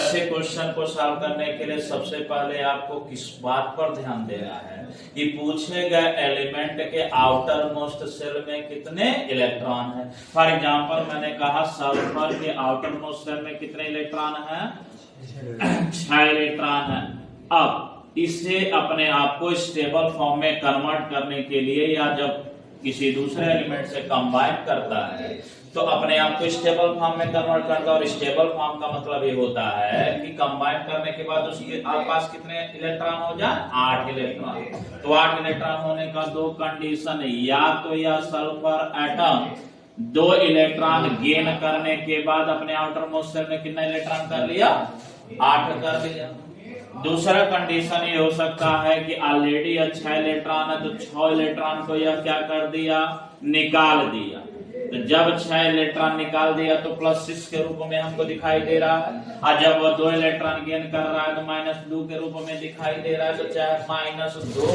ऐसे क्वेश्चन को सॉल्व करने के लिए सबसे पहले आपको किस बात पर ध्यान देना है कि पूछे गए एलिमेंट के आउटर मोस्ट सेल में कितने इलेक्ट्रॉन है। फॉर एग्जांपल मैंने कहा सल्फर के आउटर मोस्ट सेल में कितने इलेक्ट्रॉन है, 6 इलेक्ट्रॉन है। अब इसे अपने आप को स्टेबल फॉर्म में कन्वर्ट करने के लिए या जब किसी दूसरे एलिमेंट से कंबाइन करता है तो अपने आप को स्टेबल फॉर्म में कन्वर्ट करता है। और स्टेबल फॉर्म का मतलब ये होता है कि कंबाइन करने के बाद उसके पास कितने इलेक्ट्रॉन हो जाए, 8 इलेक्ट्रॉन। तो 8 इलेक्ट्रॉन होने का 2 कंडीशन है, या तो यह सल्फर एटम 2 इलेक्ट्रॉन गेन करने के बाद अपने आउटर मोस्ट सेल में कितना इलेक्ट्रॉन कर लिया, 8 कर लिया। दूसरा कंडीशन ये हो सकता है कि ऑलरेडी 6 इलेक्ट्रॉन है तो 6 इलेक्ट्रॉन को यह क्या कर दिया, निकाल दिया। तो जब 6 इलेक्ट्रॉन निकाल दिया तो +6 के रूप में हमको दिखाई दे रहा है। और जब वो 2 इलेक्ट्रॉन गेन कर रहा है तो -2 के रूप में दिखाई दे रहा है। तो चाहे -2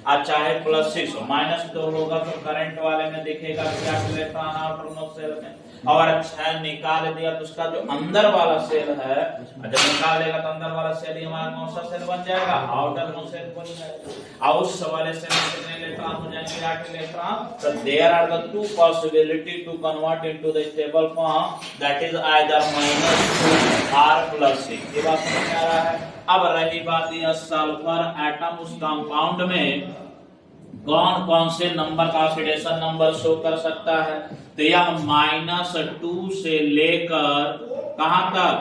और चाहे +6 -2 होगा तो करंट वाले में दिखेगा क्या इलेक्ट्रॉन आउटर मोस्ट सेल में। और 6 निकाल दिया तो उसका जो अंदर वाला सेल है, जब निकाल देगा तो अंदर वाला सेल ही हमारा कौन सा सेल बन जाएगा, आउटर मोस्ट सेल बन जाएगा। और उस वाले सेल में कितने इलेक्ट्रॉन हो जाएंगे, 8 इलेक्ट्रॉन। तो there are the 2 possibility to convert into the stable form, that is either -2 or +6। ये बात समझ में आ रहा है। अब रही बात यह सल्फर एटम उस कंपाउंड में कौन कौन से नंबर का ऑक्सीडेशन नंबर शो कर सकता है। तो यह -2 से लेकर कहां तक,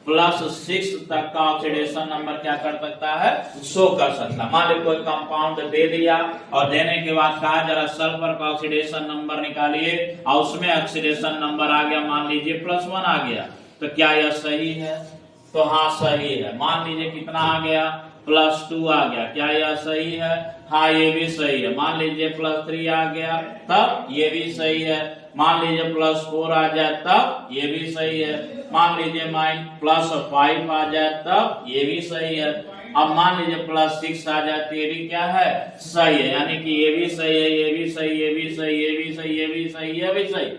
+6 तक का ऑक्सीडेशन नंबर क्या कर सकता है, शो कर सकता है। मान लीजिए कोई कंपाउंड दे दिया और देने के बाद कहा जरा सल्फर का ऑक्सीडेशन नंबर निकालिए और उसमें ऑक्सीडेशन नंबर आ गया, मान लीजिए +1 आ गया। तो क्या यह सही है, तो हाँ सही है। मान लीजिए कितना आ गया, +2 आ गया, क्या यह सही है, हाँ ये भी सही है। मान लीजिए +3 आ गया तब ये भी सही है। मान लीजिए +4 आ जाए तब ये भी सही है। मान लीजिए +5 आ जाए तब ये भी सही है। अब मान लीजिए +6 आ जाए तो ये भी क्या है, सही है। यानी कि ये भी सही है, ये भी सही, ये भी सही, ये भी सही, ये भी सही, ये भी सही।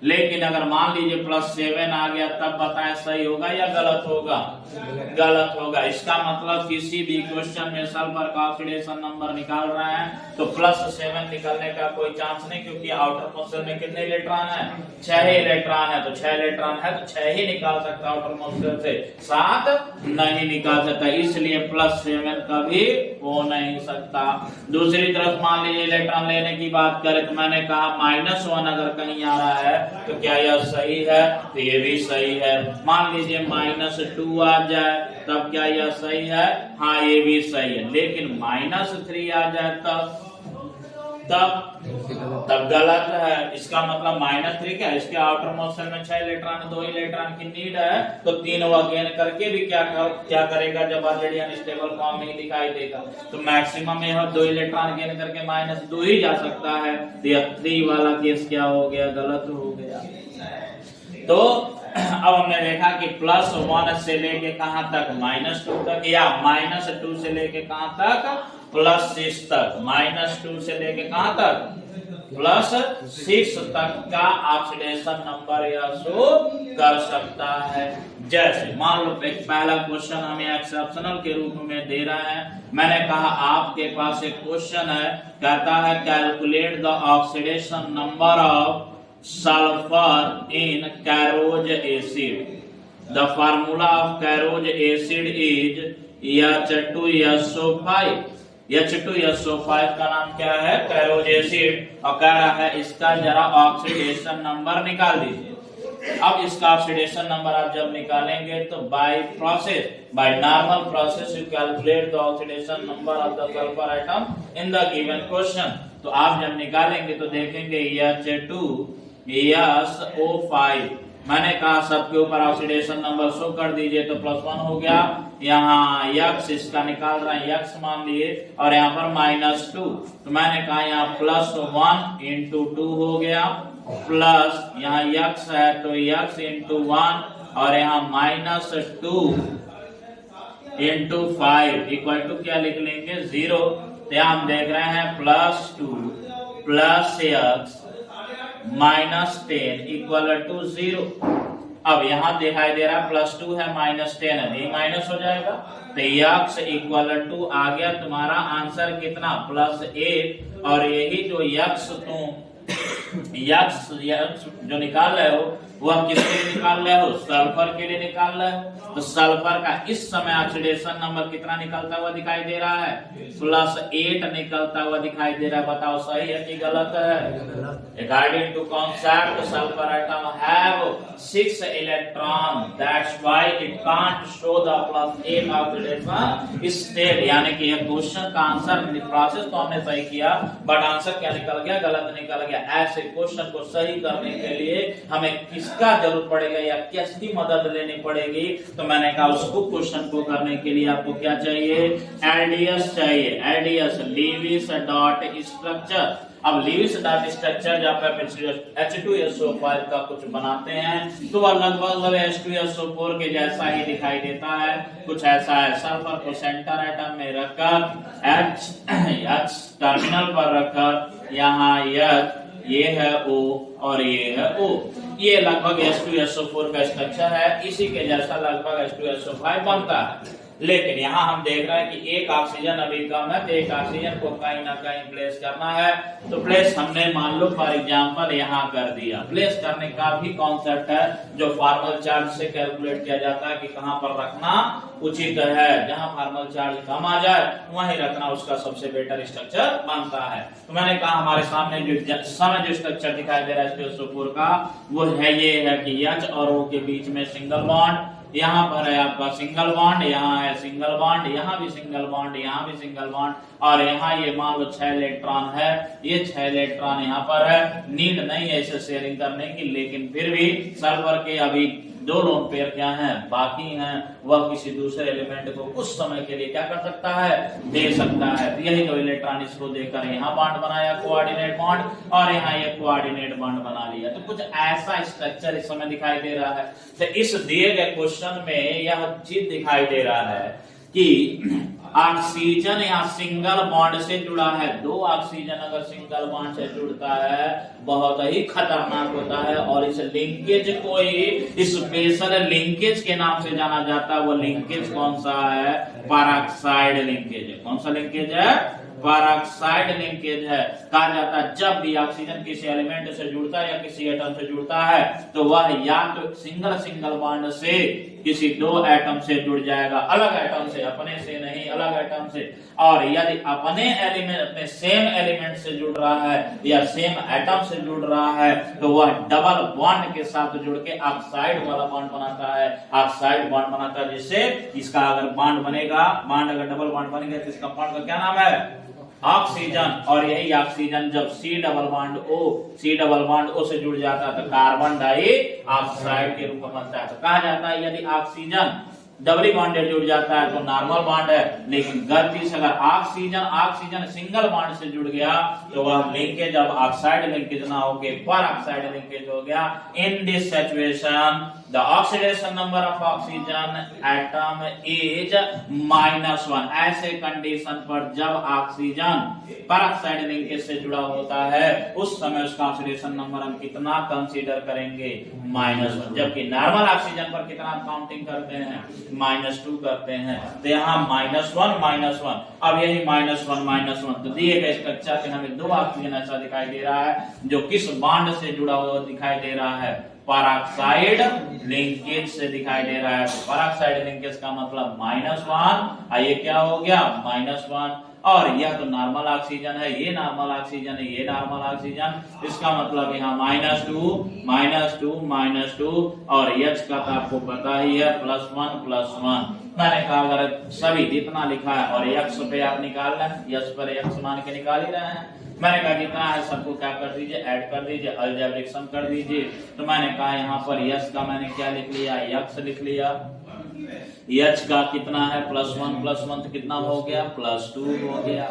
लेकिन अगर मान लीजिए +7 आ गया तब बताएं सही होगा या गलत होगा, गलत होगा। इसका मतलब किसी भी क्वेश्चन में सल्फर का ऑक्सीडेशन नंबर निकाल रहे हैं तो +7 निकलने का कोई चांस नहीं, क्योंकि आउटर मोस्ट सेल में कितने इलेक्ट्रॉन है, 6 इलेक्ट्रॉन है। तो 6 इलेक्ट्रॉन है तो 6 ही निकाल सकता है आउटर मोस्ट सेल से, 7 नहीं निकाल सकता। इसलिए +7 कभी हो नहीं सकता। दूसरी तरफ मान लीजिए इलेक्ट्रॉन लेने की बात करें तो मैंने कहा -1 अगर कहीं आ रहा है तो क्या यह सही है, तो ये भी सही है। मान लीजिए -2 आ जाए तब क्या यह सही है, हाँ ये भी सही है। लेकिन -3 आ जाए तब गलत है। इसका मतलब -3 क्या, इसके आउटर मोस्ट सेल में 6 इलेक्ट्रॉन, 2 इलेक्ट्रॉन की नीड है तो 3 गेन करके भी क्या करेगा, जब ऑलरेडी अनस्टेबल फॉर्म में ही दिखाई देगा तो मैक्सिमम यह 2 इलेक्ट्रॉन गेन करके -2 ही जा सकता है। तो यह 3 वाला केस क्या हो गया, गलत हो गया। तो अब हमने देखा कि +1 से लेके कहां तक, -2 तक, या -2 से लेके कहां तक, +6 तक। -2 से लेके कहां तक, +6 तक का ऑक्सीडेशन नंबर यह शो कर सकता है। जैसे मान लो पहला क्वेश्चन हमें एक्सेप्शनल के रूप में दे रहा है। मैंने कहा आपके पास एक क्वेश्चन है, कहता है calculate the oxidation number of sulfur in carroz acid. The formula of carroz acid is H2SO5। H2SO5 का नाम क्या है, कैरोज एसिड। और कह रहा है इसका जरा ऑक्सीडेशन नंबर निकाल दीजिए। अब इसका ऑक्सीडेशन नंबर आप जब निकालेंगे तो by normal process you calculate the oxidation number of the sulphur atom in the given question. तो आप जब निकालेंगे तो देखेंगे H2SO5। मैंने कहा सबके ऊपर ऑक्सीडेशन नंबर शो कर दीजिए तो +1 हो गया। यहाँ X इसका निकाल रहे हैं, X मान लिए, और यहाँ पर -2। तो मैंने कहा यहाँ +1 × 2 हो गया, प्लस यहाँ X है तो X × 1 और यहाँ -2 × 5 इक्वल टू क्या लिख लेंगे, 0। तो यहाँ हम देख रहे हैं +2 + X -10 = 0। अब यहाँ दिखाई दे रहा है +2 है, -10 है, ये माइनस हो जाएगा, तो x इक्वल टू आ गया तुम्हारा आंसर कितना +8। और यही जो x जो निकाल रहे हो वह किसके लिए निकाल रहे हो, सल्फर के लिए निकाल रहे हो। तो सल्फर का इस समय ऑक्सीडेशन नंबर कितना निकलता हुआ दिखाई दे रहा है, +8 निकलता हुआ दिखाई दे रहा है। बताओ सही है कि गलत है? According to concept sulphur atom have 6 electron, that's why it can't show the +8 oxidation state. यानी कि ये क्वेश्चन का आंसर प्रोसेस तो हमने सही किया, बट आंसर क्या निकल गया, गलत निकल गया। ऐसे क्वेश्चन को सही करने के लिए हमें किसका जरूरत पड़ेगा या किसकी मदद लेनी पड़ेगी? तो मैंने कहा उसको क्वेश्चन को करने के लिए आपको क्या चाहिए, एलडीएस चाहिए। LDS Lewis dot structure. अब लीविस डॉट स्ट्रक्चर जब आप H2SO5 का कुछ बनाते हैं तो वह लगभग H2SO4 के जैसा ही दिखाई देता है, कुछ ऐसा है। सल्फर को सेंटर एटम में रखकर H टर्मिनल पर रखकर यहाँ ये है O और ये है O, ये लगभग H2SO4 का स्ट्रक्चर है, इसी के जैसा लगभग H2SO5 बनता है। लेकिन यहाँ हम देख रहे हैं कि एक ऑक्सीजन अभी कम है, तो एक ऑक्सीजन को कहीं ना कहीं प्लेस करना है। तो प्लेस हमने मान लो फॉर एग्जांपल यहाँ कर दिया। प्लेस करने का भी कॉन्सेप्ट है जो फॉर्मल चार्ज से कैलकुलेट किया जाता है कि कहाँ पर रखना उचित है। जहाँ फॉर्मल चार्ज कम आ जाए वहीं रखना उसका सबसे बेटर स्ट्रक्चर बनता है। तो मैंने कहा हमारे सामने जो स्ट्रक्चर दिखाई दे रहा है H2SO4 का, वो है ये है कि H और O के बीच में सिंगल बॉन्ड, यहाँ पर है आपका सिंगल बॉन्ड, यहाँ है सिंगल बॉन्ड, यहाँ भी सिंगल बॉन्ड, यहाँ भी सिंगल बॉन्ड, और यहाँ ये मान लो 6 इलेक्ट्रॉन है, ये 6 इलेक्ट्रॉन यहाँ पर है। नीड नहीं है इसे शेयरिंग करने की, लेकिन फिर भी सल्फर के अभी 2 लोन पेयर क्या हैं, बाकी हैं, वह किसी दूसरे एलिमेंट को कुछ समय के लिए क्या कर सकता है, दे सकता है। यही जो इलेक्ट्रॉन इसको देकर यहाँ बॉन्ड बनाया कोऑर्डिनेट बॉन्ड, और यहाँ ये कोऑर्डिनेट बॉन्ड बना लिया। तो कुछ ऐसा स्ट्रक्चर इस समय दिखाई दे रहा है। तो इस दिए गए क्वेश्चन में यह चीज दिखाई दे रहा है कि ऑक्सीजन यहाँ सिंगल बॉन्ड से जुड़ा है। 2 ऑक्सीजन अगर सिंगल बॉन्ड से जुड़ता है बहुत ही खतरनाक होता है, और इस लिंकेज को स्पेशल लिंकेज के नाम से जाना जाता है। वो लिंकेज कौन सा है, पेरोक्साइड लिंकेज। कौन सा लिंकेज है, पेरोक्साइड लिंकेज है। कहा जाता है जब भी ऑक्सीजन किसी एलिमेंट से जुड़ता है या किसी एटम से जुड़ता है तो वह या तो सिंगल बॉन्ड से किसी 2 एटम से जुड़ जाएगा, अलग एटम से, अपने से नहीं, अलग एटम से। और यदि अपने सेम एलिमेंट से जुड़ रहा है या सेम एटम से जुड़ रहा है तो वह डबल बॉन्ड के साथ जुड़ के ऑक्साइड वाला बॉन्ड बनाता है। ऑक्साइड बॉन्ड बनाता है, जिससे इसका अगर बॉन्ड बनेगा, बॉन्ड अगर डबल बॉन्ड बनेगा तो इसका बॉन्ड का क्या नाम है, ऑक्सीजन। और यही ऑक्सीजन जब C डबल बॉन्ड O से जुड़ जाता है तो कार्बन डाइऑक्साइड के रूप में बनता है। तो कहा जाता है यदि ऑक्सीजन डबली बॉन्डेड जुड़ जाता है तो नॉर्मल बॉन्ड है, लेकिन गलती से अगर ऑक्सीजन सिंगल बॉन्ड से जुड़ गया तो वह लिंकेज अब ऑक्साइड लिंकेज ना होके पेरोक्साइड लिंकेज हो गया। In this situation the oxidation number of oxygen atom is -1। ऐसे कंडीशन पर जब ऑक्सीजन पेरोक्साइड लिंकेज से जुड़ा होता है उस समय उसका ऑक्सीडेशन नंबर हम कितना कंसीडर करेंगे, -1। जबकि नॉर्मल ऑक्सीजन पर कितना काउंटिंग करते हैं, -2 करते हैं। तो यहाँ -1 अब यही -1 तो दिए गए स्ट्रक्चर के हमें 2 ऑक्सीजन ऐसा दिखाई दे रहा है जो किस बॉन्ड से जुड़ा हुआ दिखाई दे रहा है, पेरोक्साइड लिंकेज से दिखाई दे रहा है। पेरोक्साइड लिंकेज का मतलब -1, ये क्या हो गया -1। और यह तो नॉर्मल ऑक्सीजन है, ये नॉर्मल ऑक्सीजन है, ये नॉर्मल ऑक्सीजन, इसका मतलब यहाँ -2 और H का तो आपको पता ही है +1। मैंने कहा अगर सभी जितना लिखा है और X पे आप निकाल रहे हैं, H पर X मान के निकाल ही रहे हैं। मैंने कहा जितना है सबको क्या कर दीजिए, ऐड कर दीजिए, अलजेब्रिक सम कर दीजिए। तो मैंने कहा यहाँ पर H का मैंने क्या लिख लिया, X लिख लिया। H का कितना है, +1 तो कितना हो गया, +2 हो गया।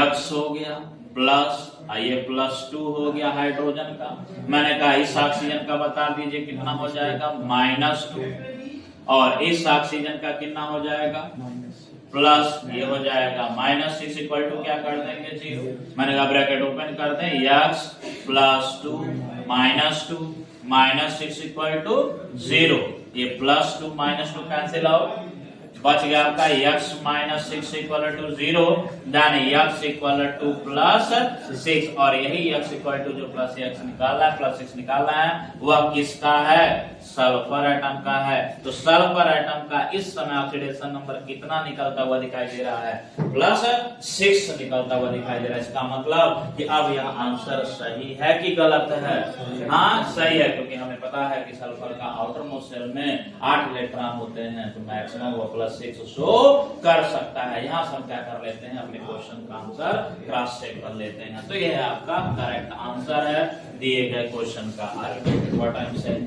X हो गया प्लस, ये +2 हो गया हाइड्रोजन का। मैंने कहा इस ऑक्सीजन का बता दीजिए कितना हो जाएगा, -2, और इस ऑक्सीजन का कितना हो जाएगा, प्लस, ये हो जाएगा -6 इक्वल टू क्या कर देंगे, 0। मैंने कहा ब्रैकेट ओपन कर दें, X +2 -2 -6 इक्वल टू 0, ये +2 -2 कैंसिल आउट, बच गया आपका x -6 equal to 0, then x equal to +6, और यही x इक्वल टू जो +x निकालना है, +6 निकालना है, वह किसका है? सल्फर एटम का है। तो सल्फर एटम का इस समय ऑक्सीडेशन नंबर कितना निकलता हुआ दिखाई दे रहा है? +6 निकलता हुआ दिखाई दे रहा है। इसका मतलब कि अब यह आंसर सही है कि गलत है? हाँ सही है, क्योंकि हमें पता है कि सल्फर का आउटर मोस्ट शेल में 8 इलेक्ट्रॉन होते हैं, तो मैक्सिमम वो +6 शो कर सकता है। यहाँ से हम क्या कर लेते हैं, अपने क्वेश्चन का आंसर क्रॉस चेक कर लेते हैं। तो यह आपका करेक्ट आंसर है दिए गए क्वेश्चन का। टाइम से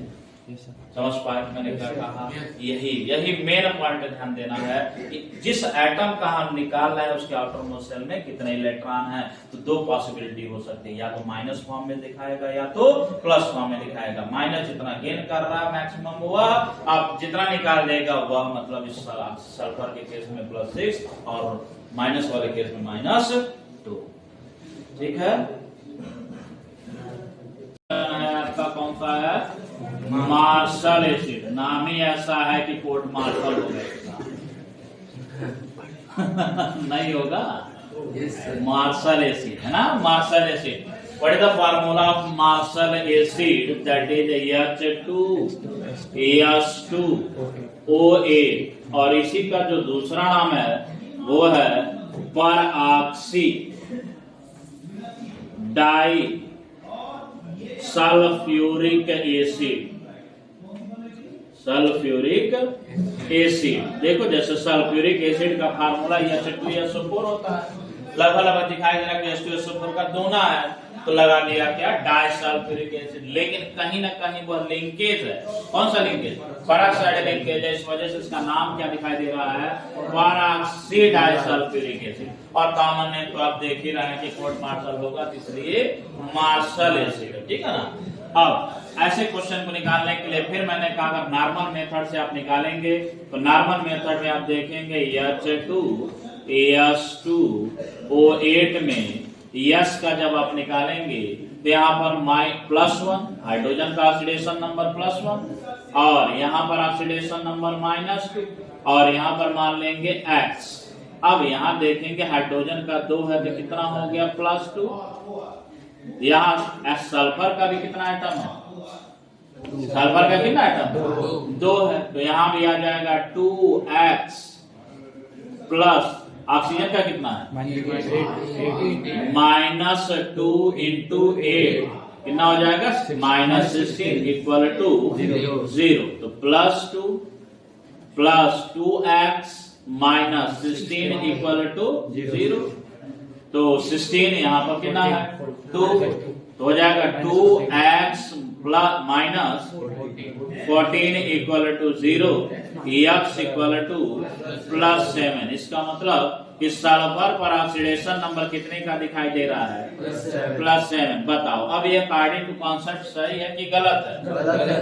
समझ पाए मैंने क्या कहा? यही मेन पॉइंट ध्यान देना है कि जिस एटम का हम निकाल रहे हैं उसके आउटर मोस्ट शेल में कितने इलेक्ट्रॉन हैं। तो दो पॉसिबिलिटी हो सकती है, या तो माइनस फॉर्म में दिखाएगा या तो प्लस फॉर्म में दिखाएगा। माइनस जितना गेन कर रहा है मैक्सिमम हुआ, आप जितना निकाल देगा वह मतलब इस सल्फर के केस में +6 और माइनस वाले केस में -2। ठीक है, आपका कौन सा है? Marshall acid. नाम ही ऐसा है कि कोर्ट मार्शल हो गया। नहीं होगा? मार्शल एसिड है ना, Marshall acid. What is the formula of Marshall acid? That is H2S2OA, और इसी का जो दूसरा नाम है वो है peroxy di sulphuric acid. Sulphuric acid, देखो जैसे सल्फ्यूरिक एसिड का फार्मूला H2SO4 होता है, लगभग दिखाई दे रहा है कि H2SO4 का दोना है, तो लगा लिया क्या? Disulphuric acid. लेकिन कहीं ना कहीं वह लिंकेज है। कौन सा लिंकेज? पेरोक्साइड लिंकेज है, इस वजह से इसका नाम क्या दिखाई दे रहा है? Peroxy disulphuric acid. और कॉमन नेम तो आप देख ही रहे हैं कि कोर्ट मार्शल होगा, इसलिए मार्शल एसिड। ठीक है ना। अब ऐसे क्वेश्चन को निकालने के लिए फिर मैंने कहा अगर नॉर्मल मेथड से आप निकालेंगे तो नॉर्मल मेथड में आप देखेंगे H2S2O8 में यस का जब आप निकालेंगे तो यहाँ पर +1 हाइड्रोजन का ऑक्सीडेशन नंबर +1, और यहाँ पर ऑक्सीडेशन नंबर -2, और यहाँ पर मान लेंगे x। अब यहाँ देखेंगे हाइड्रोजन का 2 है तो कितना हो गया? +2। यहाँ सल्फर का भी कितना आइटम है? सल्फर का कितना आइटम? 2 है, तो यहाँ भी आ जाएगा 2x प्लस ऑक्सीजन का कितना है? -2 into 8 कितना हो जाएगा? -16 इक्वल टू 0। तो +2 प्लस 2x -16 इक्वल टू 0। तो 16 यहाँ पर कितना है? 2, तो हो जाएगा 2x plus -14 equal to 0, x equal to +7। इसका मतलब कि सल्फर पर ऑक्सीडेशन नंबर कितने का दिखाई दे रहा है? +7। बताओ अब ये अकॉर्डिंग टू कॉन्सेप्ट सही है कि गलत है?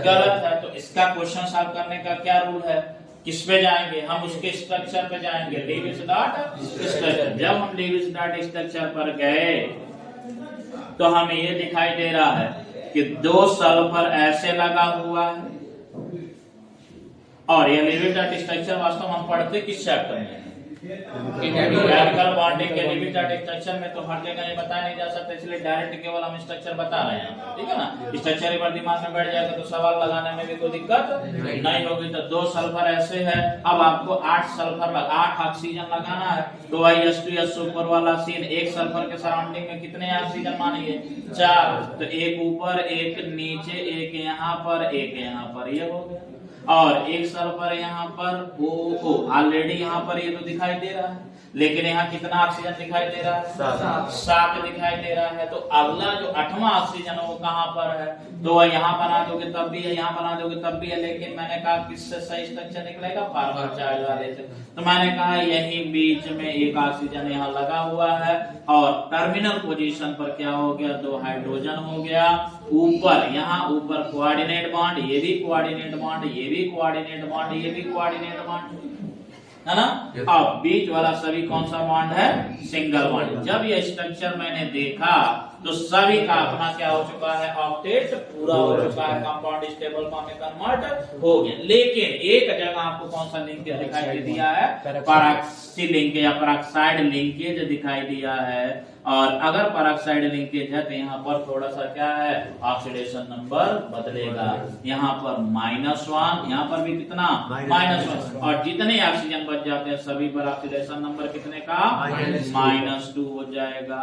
गलत है। तो इसका क्वेश्चन सॉल्व करने का क्या रूल है? किस पे जाएंगे हम? उसके स्ट्रक्चर पे जाएंगे, लीविस डॉट स्ट्रक्चर। जब हम लीविस डॉट स्ट्रक्चर पर गए तो हमें ये दिखाई दे रहा है कि 2 सल्फर ऐसे लगा हुआ है, और ये लीविस डॉट स्ट्रक्चर वास्तव में हम पढ़ते किस चैप्टर में? केमिकल बॉन्डिंग के लीविस डॉट स्ट्रक्चर में। तो हर जगह ये बताया नहीं जा सकता, इसलिए डायरेक्ट केवल हम स्ट्रक्चर बता रहे हैं। ठीक है ना। स्ट्रक्चर एक बार दिमाग में बैठ जाएगा तो सवाल लगाने में भी कोई दिक्कत नहीं होगी। तो 2 सल्फर ऐसे है, अब आपको 8 ऑक्सीजन लगाना है, तो वही H2SO4 वाला सीन। एक सल्फर के सराउंडिंग में कितने ऑक्सीजन मानिए? 4। तो एक ऊपर, एक नीचे, एक यहाँ पर, एक यहाँ पर, ये हो गया। और एक सल्फर यहाँ पर ऑलरेडी यहाँ पर ये तो दिखाई दे रहा है, लेकिन यहाँ कितना ऑक्सीजन दिखाई दे रहा है? 7 दिखाई दे रहा है। तो अगला जो 8वां ऑक्सीजन है वो कहाँ पर है? तो वह यहाँ बना दोगे तब भी है, यहाँ बना दोगे तब भी है, लेकिन मैंने कहा किससे सही स्ट्रक्चर निकलेगा? फार्मर चार्ज वाले से। तो मैंने कहा यही बीच में एक ऑक्सीजन यहाँ लगा हुआ है, और टर्मिनल पोजीशन पर क्या हो गया? 2 हाइड्रोजन हो गया। ऊपर यहाँ ऊपर कोऑर्डिनेट बॉन्ड, ये भी कोऑर्डिनेट बॉन्ड, ये भी कोऑर्डिनेट बॉन्ड, ये भी कोऑर्डिनेट बॉन्ड। है ना। अब बीच वाला सभी कौन सा बॉन्ड है, सिंगल बॉन्ड। जब ये स्ट्रक्चर मैंने देखा तो सभी का अपना क्या हो चुका है, ऑक्टेट पूरा हो चुका है, कंपाउंड स्टेबल फॉर्म में कन्वर्ट हो गया। लेकिन एक जगह आपको कौन सा लिंकेज दिखाई दे दिया है, पैरॉक्सी लिंकेज या पैरॉक्साइड लिंकेज दिखाई दिया है। और अगर पैरॉक्साइड लिंकेज है तो यहाँ पर थोड़ा सा क्या है, ऑक्सीडेशन नंबर बदलेगा। यहाँ पर -1, यहाँ पर भी कितना -1, और जितने ऑक्सीजन बच जाते हैं सभी पर ऑक्सीडेशन नंबर कितने का, -2 हो जाएगा।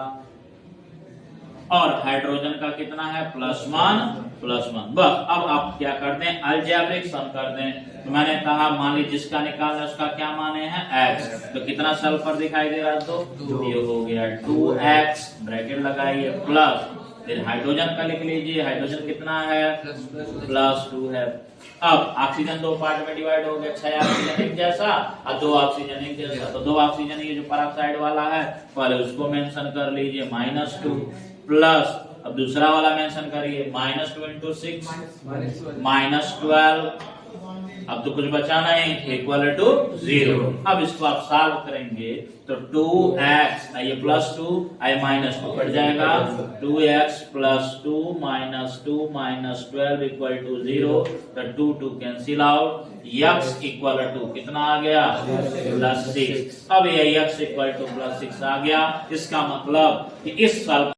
और हाइड्रोजन का कितना है, +1। बस अब आप क्या करते हैं, अलजेब्रिक सम करते हैं। तो मैंने कहा मान लीजिए जिसका निकालना है उसका क्या माने हैं, x। तो कितना सल्फर दिखाई दे रहा है, तो ये हो गया 2x, ब्रैकेट लगाइए, प्लस फिर हाइड्रोजन का लिख लीजिए, हाइड्रोजन कितना है, +2 है। अब ऑक्सीजन 2 पार्ट में डिवाइड हो गया, 6 ऑक्सीजन एक जैसा और 2 ऑक्सीजन एक जैसा। तो 2 ऑक्सीजन ये जो पैरॉक्साइड वाला है पहले उसको मेंशन कर लीजिए, -2 प्लस, अब दूसरा वाला मेंशन करिए, -2 × 6 -12। अब तो कुछ बचा नहीं, = 0। अब इसको आप सॉल्व करेंगे तो 2x ये +2 -2 कट जाएगा, 2x + 2 -2 -12 = 0। तो 2 कैंसिल आउट, x = कितना आ गया, +6। अब ये x = +6 आ गया। इसका मतलब कि इस सॉल्व